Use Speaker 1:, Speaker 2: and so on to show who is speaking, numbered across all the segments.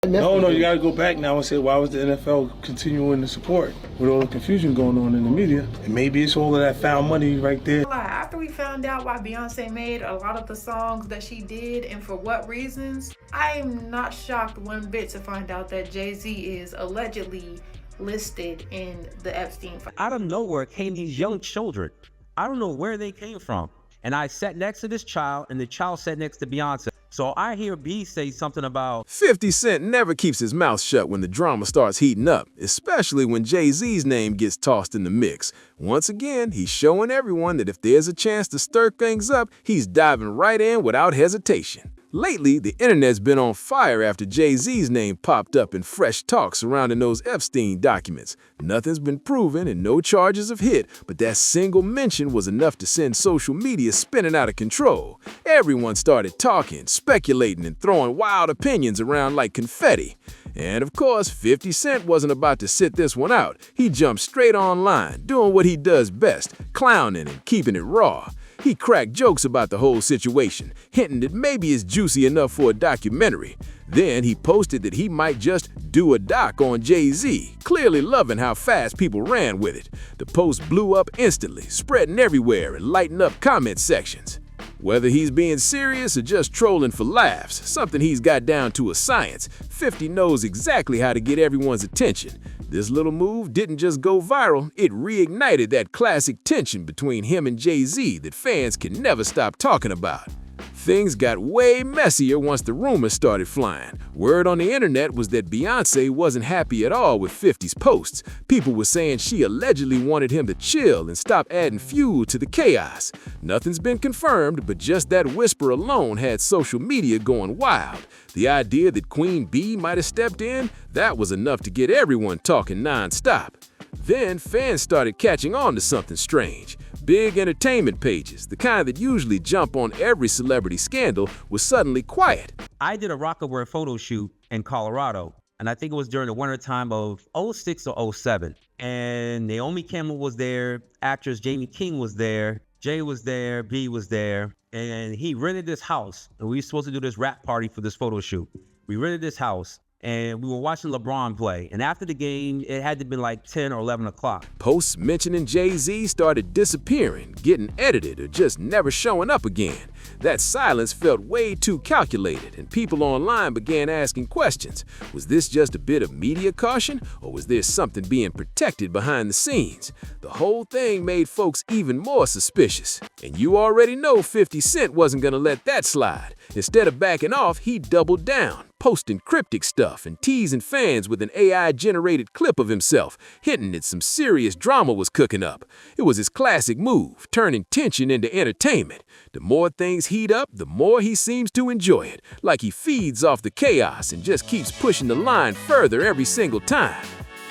Speaker 1: No, you got to go back now and say, why was the NFL continuing to support with all the confusion going on in the media? And maybe it's all of that found money right there.
Speaker 2: After we found out why Beyonce made a lot of the songs that she did and for what reasons, I am not shocked one bit to find out that Jay-Z is allegedly listed in the Epstein file.
Speaker 3: Out of nowhere came these young children. I don't know where they came from. And I sat next to this child, and the child sat next to Beyonce. So I hear B say something about
Speaker 4: 50 Cent never keeps his mouth shut when the drama starts heating up, especially when Jay-Z's name gets tossed in the mix. Once again, he's showing everyone that if there's a chance to stir things up, he's diving right in without hesitation. Lately, the internet's been on fire after Jay-Z's name popped up in fresh talk surrounding those Epstein documents. Nothing's been proven and no charges have hit, but that single mention was enough to send social media spinning out of control. Everyone started talking, speculating, and throwing wild opinions around like confetti. And of course, 50 Cent wasn't about to sit this one out. He jumped straight online, doing what he does best, clowning and keeping it raw. He cracked jokes about the whole situation, hinting that maybe it's juicy enough for a documentary. Then he posted that he might just do a doc on Jay-Z, clearly loving how fast people ran with it. The post blew up instantly, spreading everywhere and lighting up comment sections. Whether he's being serious or just trolling for laughs, something he's got down to a science, 50 knows exactly how to get everyone's attention. This little move didn't just go viral, it reignited that classic tension between him and Jay-Z that fans can never stop talking about. Things got way messier once the rumors started flying. Word on the internet was that Beyoncé wasn't happy at all with 50's posts. People were saying she allegedly wanted him to chill and stop adding fuel to the chaos. Nothing's been confirmed, but just that whisper alone had social media going wild. The idea that Queen Bee might have stepped in, that was enough to get everyone talking non-stop. Then fans started catching on to something strange. Big entertainment pages, the kind that usually jump on every celebrity scandal, was suddenly quiet.
Speaker 3: I did a Rockaware photo shoot in Colorado, and I think it was during the winter time of 06 or 07. And Naomi Campbell was there, actress Jamie King was there, Jay was there, B was there, and he rented this house. And we were supposed to do this rap party for this photo shoot. We rented this house, and we were watching LeBron play. And after the game, it had to be like 10 or 11 o'clock.
Speaker 4: Posts mentioning Jay-Z started disappearing, getting edited, or just never showing up again. That silence felt way too calculated, and people online began asking questions. Was this just a bit of media caution, or was there something being protected behind the scenes? The whole thing made folks even more suspicious. And you already know 50 Cent wasn't gonna let that slide. Instead of backing off, he doubled down, posting cryptic stuff and teasing fans with an AI-generated clip of himself, hinting that some serious drama was cooking up. It was his classic move, turning tension into entertainment. The more things heat up, the more he seems to enjoy it, like he feeds off the chaos and just keeps pushing the line further every single time.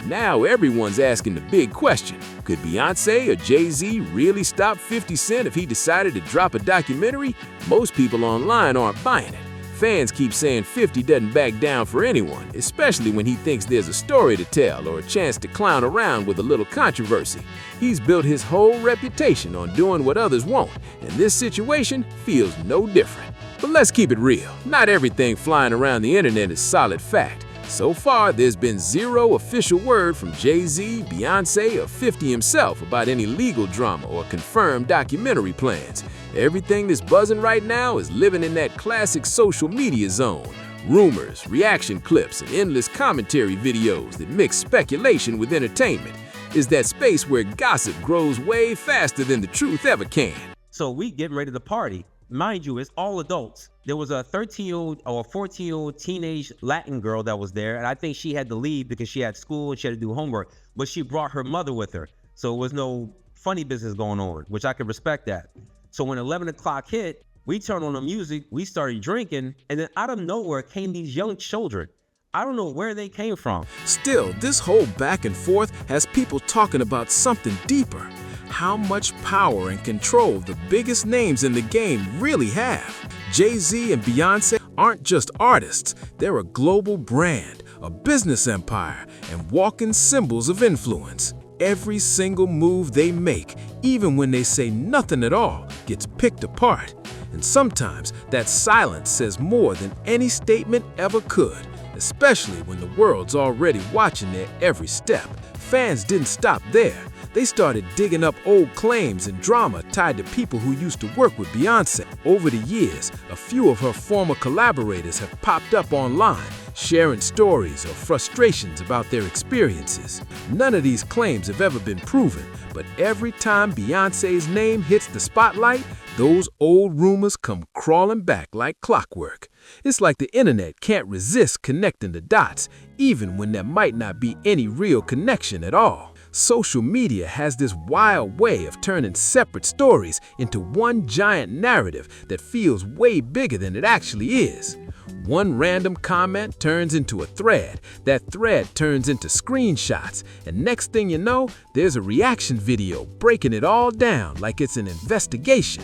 Speaker 4: Now everyone's asking the big question, could Beyonce or Jay-Z really stop 50 Cent if he decided to drop a documentary? Most people online aren't buying it. Fans keep saying 50 doesn't back down for anyone, especially when he thinks there's a story to tell or a chance to clown around with a little controversy. He's built his whole reputation on doing what others won't, and this situation feels no different. But let's keep it real. Not everything flying around the internet is solid fact. So far, there's been zero official word from Jay-Z, Beyonce, or 50 himself about any legal drama or confirmed documentary plans. Everything that's buzzing right now is living in that classic social media zone. Rumors, reaction clips, and endless commentary videos that mix speculation with entertainment. Is that space where gossip grows way faster than the truth ever can.
Speaker 3: So we getting ready to party. Mind you, it's all adults. There was a 13-year-old or a 14-year-old teenage Latin girl that was there, and I think she had to leave because she had school and she had to do homework, but she brought her mother with her. So it was no funny business going on, which I could respect that. So when 11 o'clock hit, we turned on the music, we started drinking, and then out of nowhere came these young children. I don't know where they came from.
Speaker 4: Still, this whole back and forth has people talking about something deeper. How much power and control the biggest names in the game really have. Jay-Z and Beyonce aren't just artists, they're a global brand, a business empire, and walking symbols of influence. Every single move they make, even when they say nothing at all, gets picked apart. And sometimes that silence says more than any statement ever could, especially when the world's already watching their every step. Fans didn't stop there. They started digging up old claims and drama tied to people who used to work with Beyoncé. Over the years, a few of her former collaborators have popped up online, sharing stories or frustrations about their experiences. None of these claims have ever been proven, but every time Beyoncé's name hits the spotlight, those old rumors come crawling back like clockwork. It's like the internet can't resist connecting the dots, even when there might not be any real connection at all. Social media has this wild way of turning separate stories into one giant narrative that feels way bigger than it actually is. One random comment turns into a thread, that thread turns into screenshots, and next thing you know, there's a reaction video breaking it all down like it's an investigation.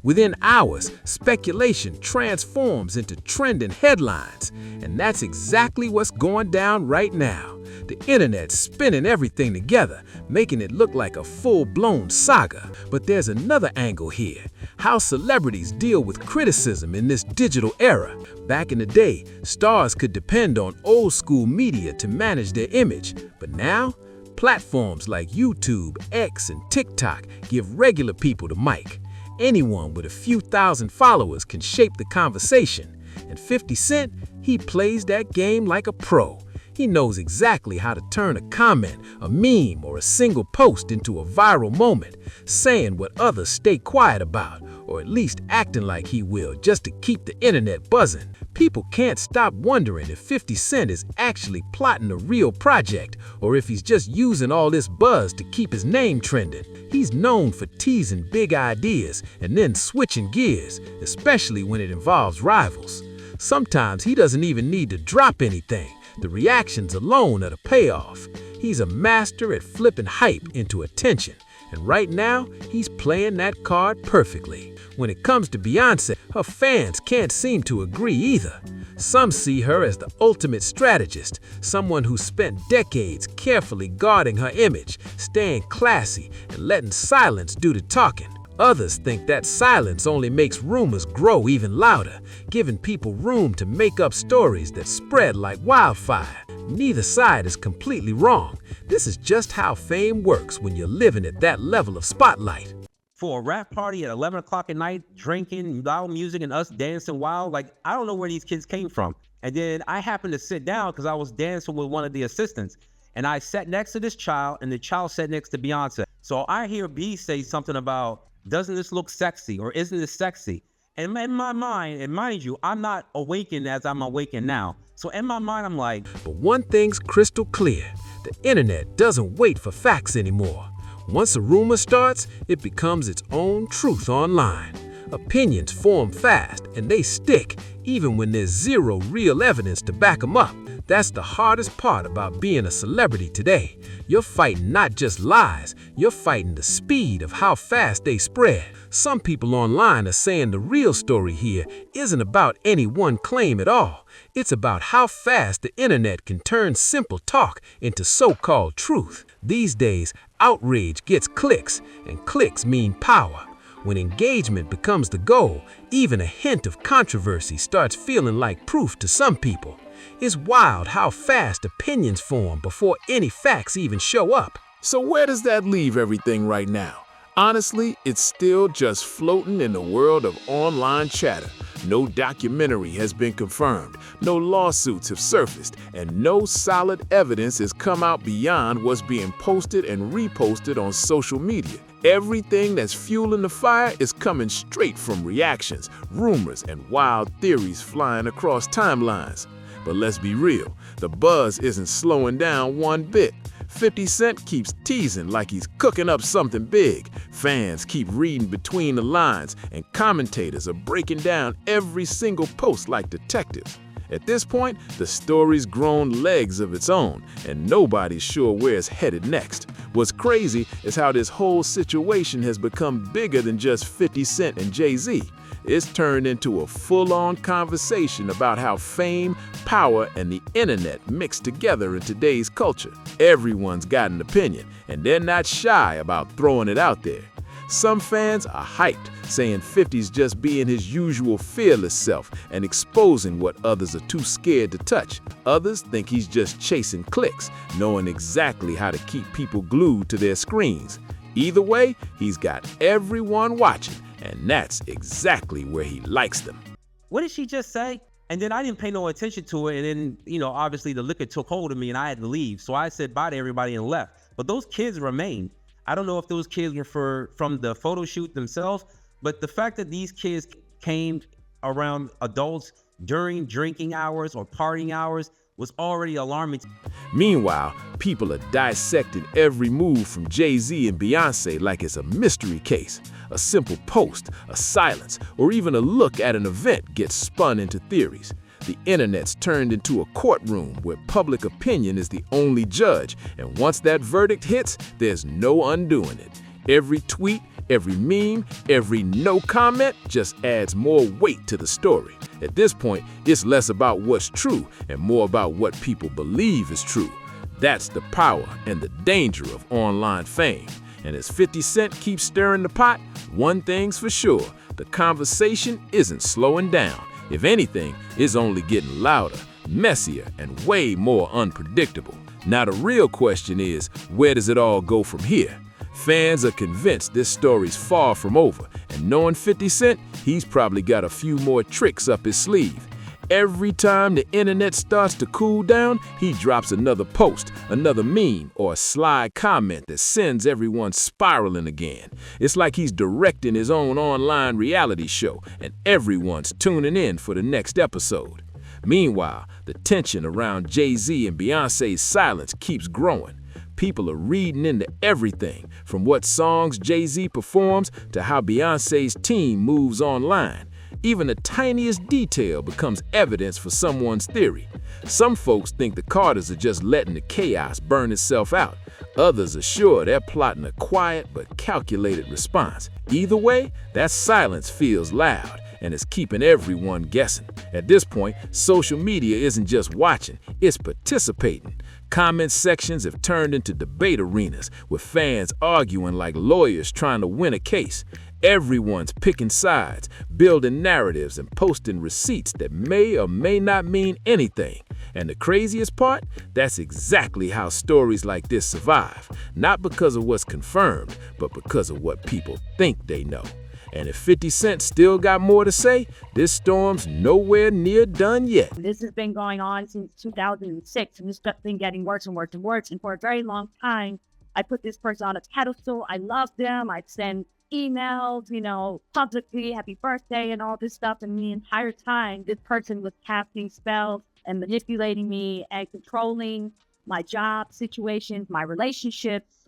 Speaker 4: Within hours, speculation transforms into trending headlines, and that's exactly what's going down right now. The internet's spinning everything together, making it look like a full-blown saga. But there's another angle here: how celebrities deal with criticism in this digital era. Back in the day, stars could depend on old-school media to manage their image, but now, platforms like YouTube, X, and TikTok give regular people the mic. Anyone with a few thousand followers can shape the conversation, and 50 Cent, he plays that game like a pro. He knows exactly how to turn a comment, a meme, or a single post into a viral moment, saying what others stay quiet about, or at least acting like he will just to keep the internet buzzing. People can't stop wondering if 50 Cent is actually plotting a real project, or if he's just using all this buzz to keep his name trending. He's known for teasing big ideas and then switching gears, especially when it involves rivals. Sometimes he doesn't even need to drop anything. The reactions alone are the payoff. He's a master at flipping hype into attention, and right now, he's playing that card perfectly. When it comes to Beyoncé, her fans can't seem to agree either. Some see her as the ultimate strategist, someone who spent decades carefully guarding her image, staying classy, and letting silence do the talking. Others think that silence only makes rumors grow even louder, giving people room to make up stories that spread like wildfire. Neither side is completely wrong. This is just how fame works when you're living at that level of spotlight.
Speaker 3: For a rap party at 11 o'clock at night, drinking, loud music, and us dancing wild, like, I don't know where these kids came from. And then I happened to sit down because I was dancing with one of the assistants. And I sat next to this child, and the child sat next to Beyonce. So I hear B say something about, doesn't this look sexy, or isn't this sexy? And in my mind, and mind you, I'm not awakened as I'm awakened now. So in my mind, I'm like,
Speaker 4: but one thing's crystal clear: the internet doesn't wait for facts anymore. Once a rumor starts, it becomes its own truth online. Opinions form fast, and they stick, even when there's zero real evidence to back them up. That's the hardest part about being a celebrity today. You're fighting not just lies, you're fighting the speed of how fast they spread. Some people online are saying the real story here isn't about any one claim at all. It's about how fast the internet can turn simple talk into so-called truth. These days, outrage gets clicks, and clicks mean power. When engagement becomes the goal, even a hint of controversy starts feeling like proof to some people. It's wild how fast opinions form before any facts even show up.
Speaker 5: So where does that leave everything right now? Honestly, it's still just floating in the world of online chatter. No documentary has been confirmed, no lawsuits have surfaced, and no solid evidence has come out beyond what's being posted and reposted on social media. Everything that's fueling the fire is coming straight from reactions, rumors, and wild theories flying across timelines. But let's be real, the buzz isn't slowing down one bit. 50 Cent keeps teasing like he's cooking up something big. Fans keep reading between the lines, and commentators are breaking down every single post like detectives. At this point, the story's grown legs of its own, and nobody's sure where it's headed next. What's crazy is how this whole situation has become bigger than just 50 Cent and Jay-Z. It's turned into a full-on conversation about how fame, power, and the internet mix together in today's culture. Everyone's got an opinion, and they're not shy about throwing it out there. Some fans are hyped, saying 50's just being his usual fearless self and exposing what others are too scared to touch. Others think he's just chasing clicks, knowing exactly how to keep people glued to their screens. Either way, he's got everyone watching, and that's exactly where he likes them.
Speaker 3: What did she just say? And then I didn't pay no attention to it. And then, obviously the liquor took hold of me and I had to leave. So I said bye to everybody and left. But those kids remained. I don't know if those kids were from the photo shoot themselves, but the fact that these kids came around adults during drinking hours or partying hours was already alarming.
Speaker 5: Meanwhile, people are dissecting every move from Jay-Z and Beyoncé like it's a mystery case. A simple post, a silence, or even a look at an event gets spun into theories. The internet's turned into a courtroom where public opinion is the only judge, and once that verdict hits, there's no undoing it. Every tweet, every meme, every no comment just adds more weight to the story. At this point, it's less about what's true and more about what people believe is true. That's the power and the danger of online fame. And as 50 Cent keeps stirring the pot, one thing's for sure, the conversation isn't slowing down. If anything, it's only getting louder, messier, and way more unpredictable. Now the real question is, where does it all go from here? Fans are convinced this story's far from over, and knowing 50 Cent, he's probably got a few more tricks up his sleeve. Every time the internet starts to cool down, he drops another post, another meme, or a sly comment that sends everyone spiraling again. It's like he's directing his own online reality show, and everyone's tuning in for the next episode. Meanwhile, the tension around Jay-Z and Beyoncé's silence keeps growing. People are reading into everything, from what songs Jay-Z performs to how Beyoncé's team moves online. Even the tiniest detail becomes evidence for someone's theory. Some folks think the Carters are just letting the chaos burn itself out. Others are sure they're plotting a quiet but calculated response. Either way, that silence feels loud, and it's keeping everyone guessing. At this point, social media isn't just watching, it's participating. Comment sections have turned into debate arenas, with fans arguing like lawyers trying to win a case. Everyone's picking sides, building narratives, and posting receipts that may or may not mean anything. And the craziest part? That's exactly how stories like this survive. Not because of what's confirmed, but because of what people think they know. And if 50 Cent still got more to say, this storm's nowhere near done yet.
Speaker 6: This has been going on since 2006, and this stuff's been getting worse and worse and worse. And for a very long time, I put this person on a pedestal. I loved them. I'd send emails, publicly, happy birthday and all this stuff. And the entire time, this person was casting spells and manipulating me and controlling my job situations, my relationships,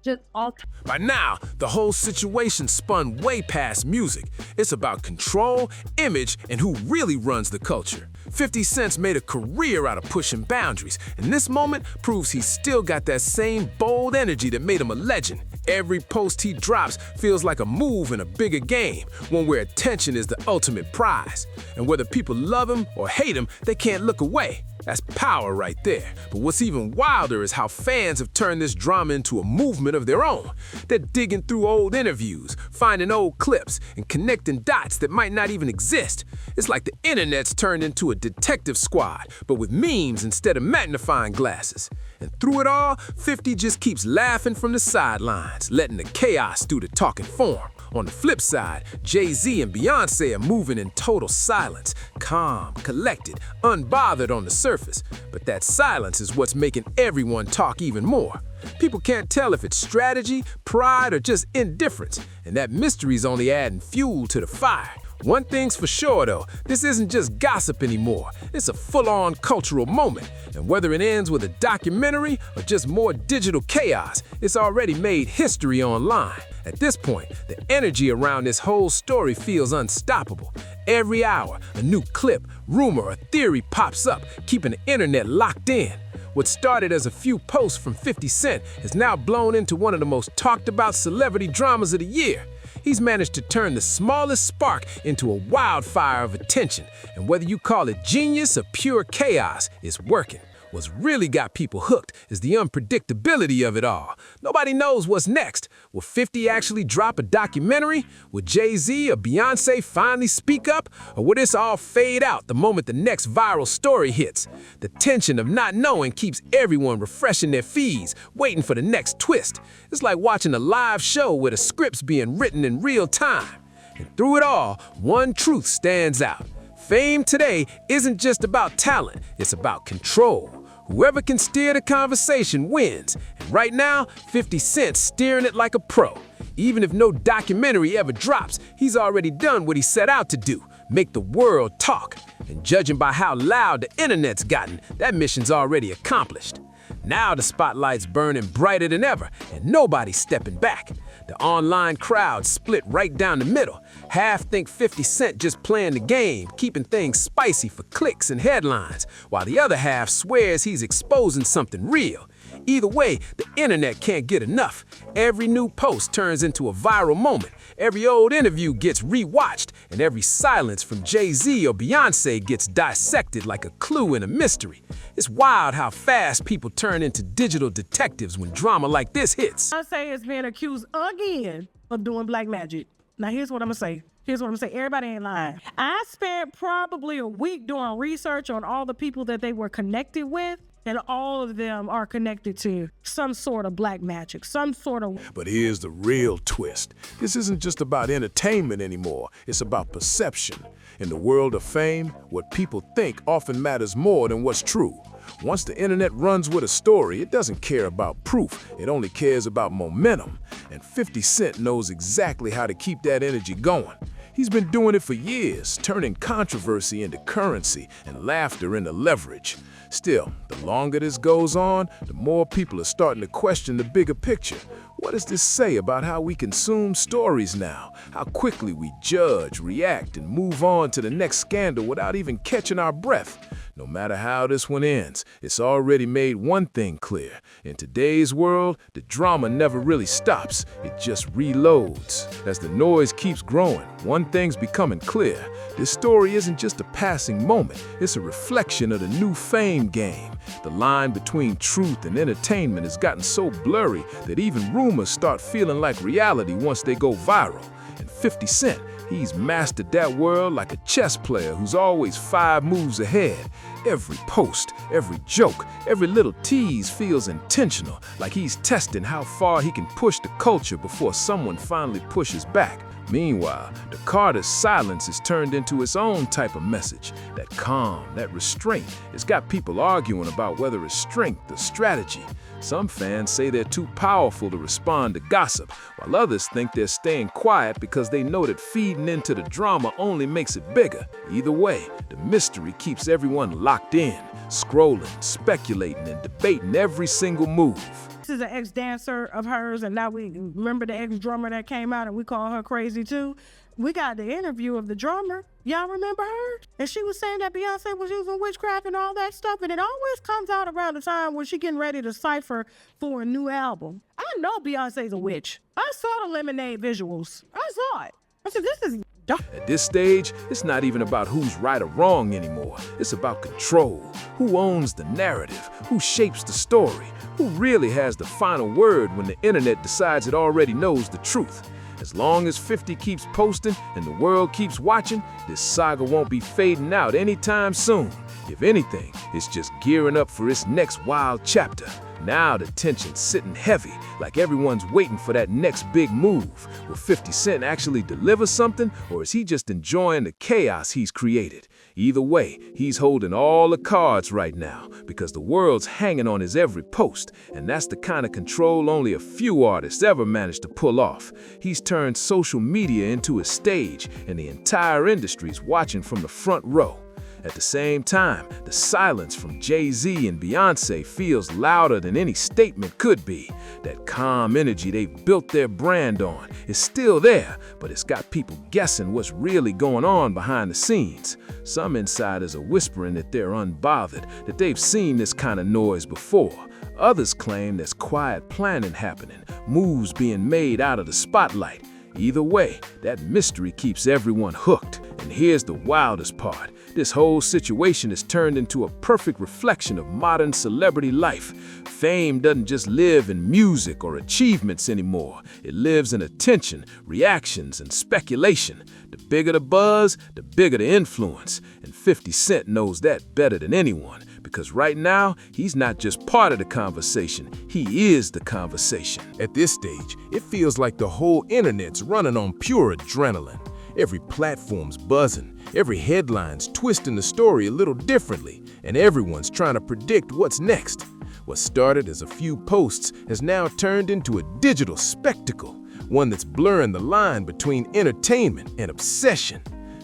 Speaker 6: just all.
Speaker 5: By now, the whole situation spun way past music. It's about control, image, and who really runs the culture. 50 Cent's made a career out of pushing boundaries, and this moment proves he's still got that same bold energy that made him a legend. Every post he drops feels like a move in a bigger game, one where attention is the ultimate prize. And whether people love him or hate him, they can't look away. That's power right there. But what's even wilder is how fans have turned this drama into a movement of their own. They're digging through old interviews, finding old clips, and connecting dots that might not even exist. It's like the internet's turned into a detective squad, but with memes instead of magnifying glasses. And through it all, 50 just keeps laughing from the sidelines, letting the chaos do the talking for him. On the flip side, Jay-Z and Beyoncé are moving in total silence, calm, collected, unbothered on the surface. But that silence is what's making everyone talk even more. People can't tell if it's strategy, pride, or just indifference, and that mystery's only adding fuel to the fire. One thing's for sure though, this isn't just gossip anymore, it's a full-on cultural moment. And whether it ends with a documentary or just more digital chaos, it's already made history online. At this point, the energy around this whole story feels unstoppable. Every hour, a new clip, rumor, or theory pops up, keeping the internet locked in. What started as a few posts from 50 Cent has now blown into one of the most talked about celebrity dramas of the year. He's managed to turn the smallest spark into a wildfire of attention, and whether you call it genius or pure chaos, it's working.
Speaker 4: What's really got people hooked is the unpredictability of it all. Nobody knows what's next. Will 50 actually drop a documentary? Will Jay-Z or Beyoncé finally speak up? Or will this all fade out the moment the next viral story hits? The tension of not knowing keeps everyone refreshing their feeds, waiting for the next twist. It's like watching a live show where the script's being written in real time. And through it all, one truth stands out. Fame today isn't just about talent, it's about control. Whoever can steer the conversation wins. And right now, 50 Cent's steering it like a pro. Even if no documentary ever drops, he's already done what he set out to do, make the world talk. And judging by how loud the internet's gotten, that mission's already accomplished. Now the spotlight's burning brighter than ever, and nobody's stepping back. The online crowd split right down the middle. Half think 50 Cent just playing the game, keeping things spicy for clicks and headlines, while the other half swears he's exposing something real. Either way, the internet can't get enough. Every new post turns into a viral moment. Every old interview gets rewatched, and every silence from Jay-Z or Beyoncé gets dissected like a clue in a mystery. It's wild how fast people turn into digital detectives when drama like this hits.
Speaker 7: Beyoncé is being accused again of doing black magic. Now here's what I'm gonna say. Everybody ain't lying. I spent probably a week doing research on all the people that they were connected with, and all of them are connected to some sort of black magic, some sort of...
Speaker 5: But here's the real twist. This isn't just about entertainment anymore. It's about perception. In the world of fame, what people think often matters more than what's true. Once the internet runs with a story, it doesn't care about proof. It only cares about momentum. And 50 Cent knows exactly how to keep that energy going. He's been doing it for years, turning controversy into currency and laughter into leverage. Still, the longer this goes on, the more people are starting to question the bigger picture. What does this say about how we consume stories now? How quickly we judge, react, and move on to the next scandal without even catching our breath? No matter how this one ends, it's already made one thing clear. In today's world, the drama never really stops. It just reloads. As the noise keeps growing, one thing's becoming clear. This story isn't just a passing moment. It's a reflection of the new fame game. The line between truth and entertainment has gotten so blurry that even rumors start feeling like reality once they go viral. And 50 Cent, he's mastered that world like a chess player who's always 5 moves ahead. Every post, every joke, every little tease feels intentional, like he's testing how far he can push the culture before someone finally pushes back. Meanwhile, the Carter's silence is turned into its own type of message. That calm, that restraint, it's got people arguing about whether it's strength or strategy. Some fans say they're too powerful to respond to gossip, while others think they're staying quiet because they know that feeding into the drama only makes it bigger. Either way, the mystery keeps everyone locked in, scrolling, speculating, and debating every single move.
Speaker 7: This is an ex-dancer of hers, and now we remember the ex-drummer that came out and we call her crazy too. We got the interview of the drummer. Y'all remember her? And she was saying that Beyonce was using witchcraft and all that stuff, and it always comes out around the time when she getting ready to cipher for a new album. I know Beyonce's a witch. I saw the Lemonade visuals. I saw it. I said, this is dark.
Speaker 5: At this stage, it's not even about who's right or wrong anymore. It's about control. Who owns the narrative? Who shapes the story? Who really has the final word when the internet decides it already knows the truth? As long as 50 keeps posting and the world keeps watching, this saga won't be fading out anytime soon. If anything, it's just gearing up for its next wild chapter. Now the tension's sitting heavy, like everyone's waiting for that next big move. Will 50 Cent actually deliver something, or is he just enjoying the chaos he's created? Either way, he's holding all the cards right now, because the world's hanging on his every post, and that's the kind of control only a few artists ever managed to pull off. He's turned social media into a stage, and the entire industry's watching from the front row. At the same time, the silence from Jay-Z and Beyoncé feels louder than any statement could be. That calm energy they've built their brand on is still there, but it's got people guessing what's really going on behind the scenes. Some insiders are whispering that they're unbothered, that they've seen this kind of noise before. Others claim there's quiet planning happening, moves being made out of the spotlight. Either way, that mystery keeps everyone hooked. And here's the wildest part. This whole situation has turned into a perfect reflection of modern celebrity life. Fame doesn't just live in music or achievements anymore. It lives in attention, reactions, and speculation. The bigger the buzz, the bigger the influence. And 50 Cent knows that better than anyone, because right now, he's not just part of the conversation, he is the conversation.
Speaker 4: At this stage, it feels like the whole internet's running on pure adrenaline. Every platform's buzzing, every headline's twisting the story a little differently, and everyone's trying to predict what's next. What started as a few posts has now turned into a digital spectacle, one that's blurring the line between entertainment and obsession.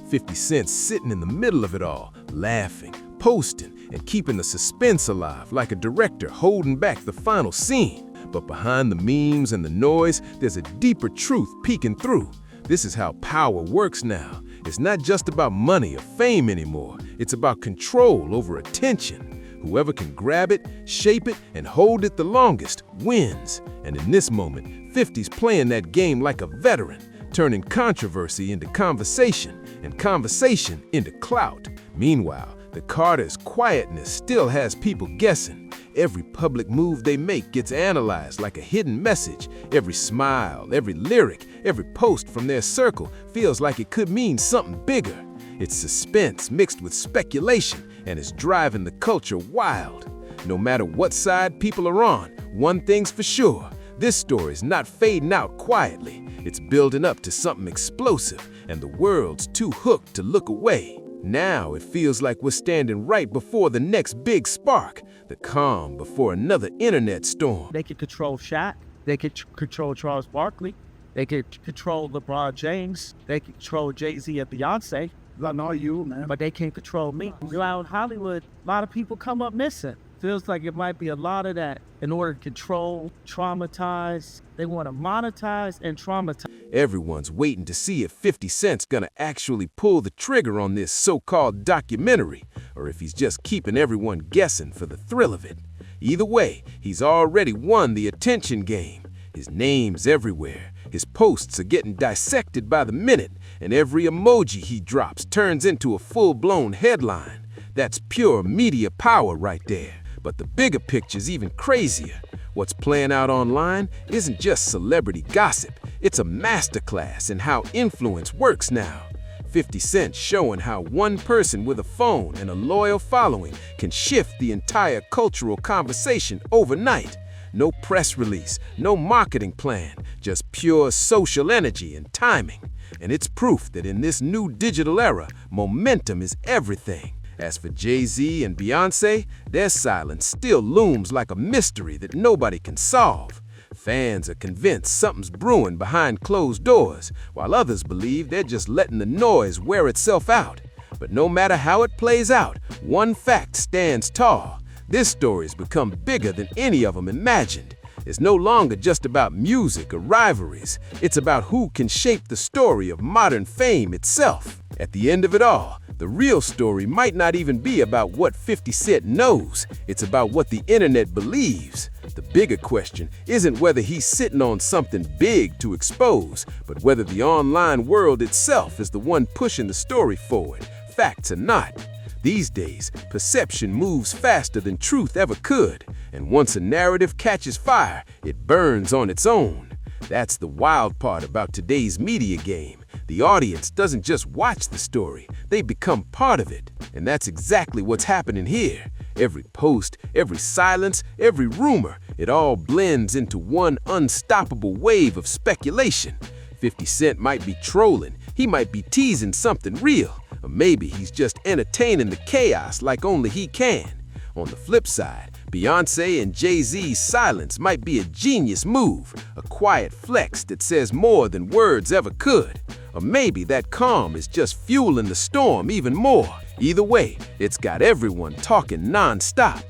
Speaker 4: 50 Cent's sitting in the middle of it all, laughing, posting, and keeping the suspense alive like a director holding back the final scene. But behind the memes and the noise, there's a deeper truth peeking through. This is how power works now. It's not just about money or fame anymore. It's about control over attention. Whoever can grab it, shape it, and hold it the longest wins. And in this moment, 50's playing that game like a veteran, turning controversy into conversation and conversation into clout. Meanwhile, the Carter's quietness still has people guessing. Every public move they make gets analyzed like a hidden message. Every smile, every lyric, every post from their circle feels like it could mean something bigger. It's suspense mixed with speculation, and it's driving the culture wild. No matter what side people are on, one thing's for sure. This story's not fading out quietly. It's building up to something explosive, and the world's too hooked to look away. Now it feels like we're standing right before the next big spark, the calm before another internet storm.
Speaker 8: They could control Shaq. They could control Charles Barkley. They could control LeBron James. They could control Jay-Z and Beyonce.
Speaker 9: Not you, man.
Speaker 8: But they can't control me. You're out in Hollywood, a lot of people come up missing. Feels like it might be a lot of that. In order to control, traumatize, they want to monetize and traumatize.
Speaker 4: Everyone's waiting to see if 50 Cent's gonna actually pull the trigger on this so-called documentary, or if he's just keeping everyone guessing for the thrill of it. Either way, he's already won the attention game. His name's everywhere. His posts are getting dissected by the minute, and every emoji he drops turns into a full-blown headline. That's pure media power right there. But the bigger picture's even crazier. What's playing out online isn't just celebrity gossip. It's a masterclass in how influence works now. 50 Cent showing how one person with a phone and a loyal following can shift the entire cultural conversation overnight. No press release, no marketing plan, just pure social energy and timing. And it's proof that in this new digital era, momentum is everything. As for Jay-Z and Beyoncé, their silence still looms like a mystery that nobody can solve. Fans are convinced something's brewing behind closed doors, while others believe they're just letting the noise wear itself out. But no matter how it plays out, one fact stands tall. This story's become bigger than any of them imagined. It's no longer just about music or rivalries. It's about who can shape the story of modern fame itself. At the end of it all, the real story might not even be about what 50 Cent knows. It's about what the internet believes. The bigger question isn't whether he's sitting on something big to expose, but whether the online world itself is the one pushing the story forward, facts or not. These days, perception moves faster than truth ever could, and once a narrative catches fire, it burns on its own. That's the wild part about today's media game. The audience doesn't just watch the story, they become part of it. And that's exactly what's happening here. Every post, every silence, every rumor, it all blends into one unstoppable wave of speculation. 50 Cent might be trolling, he might be teasing something real, or maybe he's just entertaining the chaos like only he can. On the flip side, Beyoncé and Jay-Z's silence might be a genius move, a quiet flex that says more than words ever could. Or maybe that calm is just fueling the storm even more. Either way, it's got everyone talking non-stop.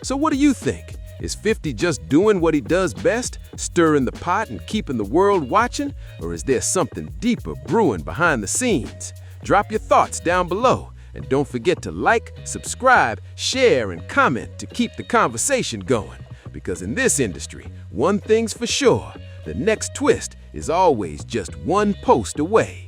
Speaker 4: So what do you think? Is 50 just doing what he does best, stirring the pot and keeping the world watching? Or is there something deeper brewing behind the scenes? Drop your thoughts down below. And don't forget to like, subscribe, share, and comment to keep the conversation going. Because in this industry, one thing's for sure, the next twist is always just one post away.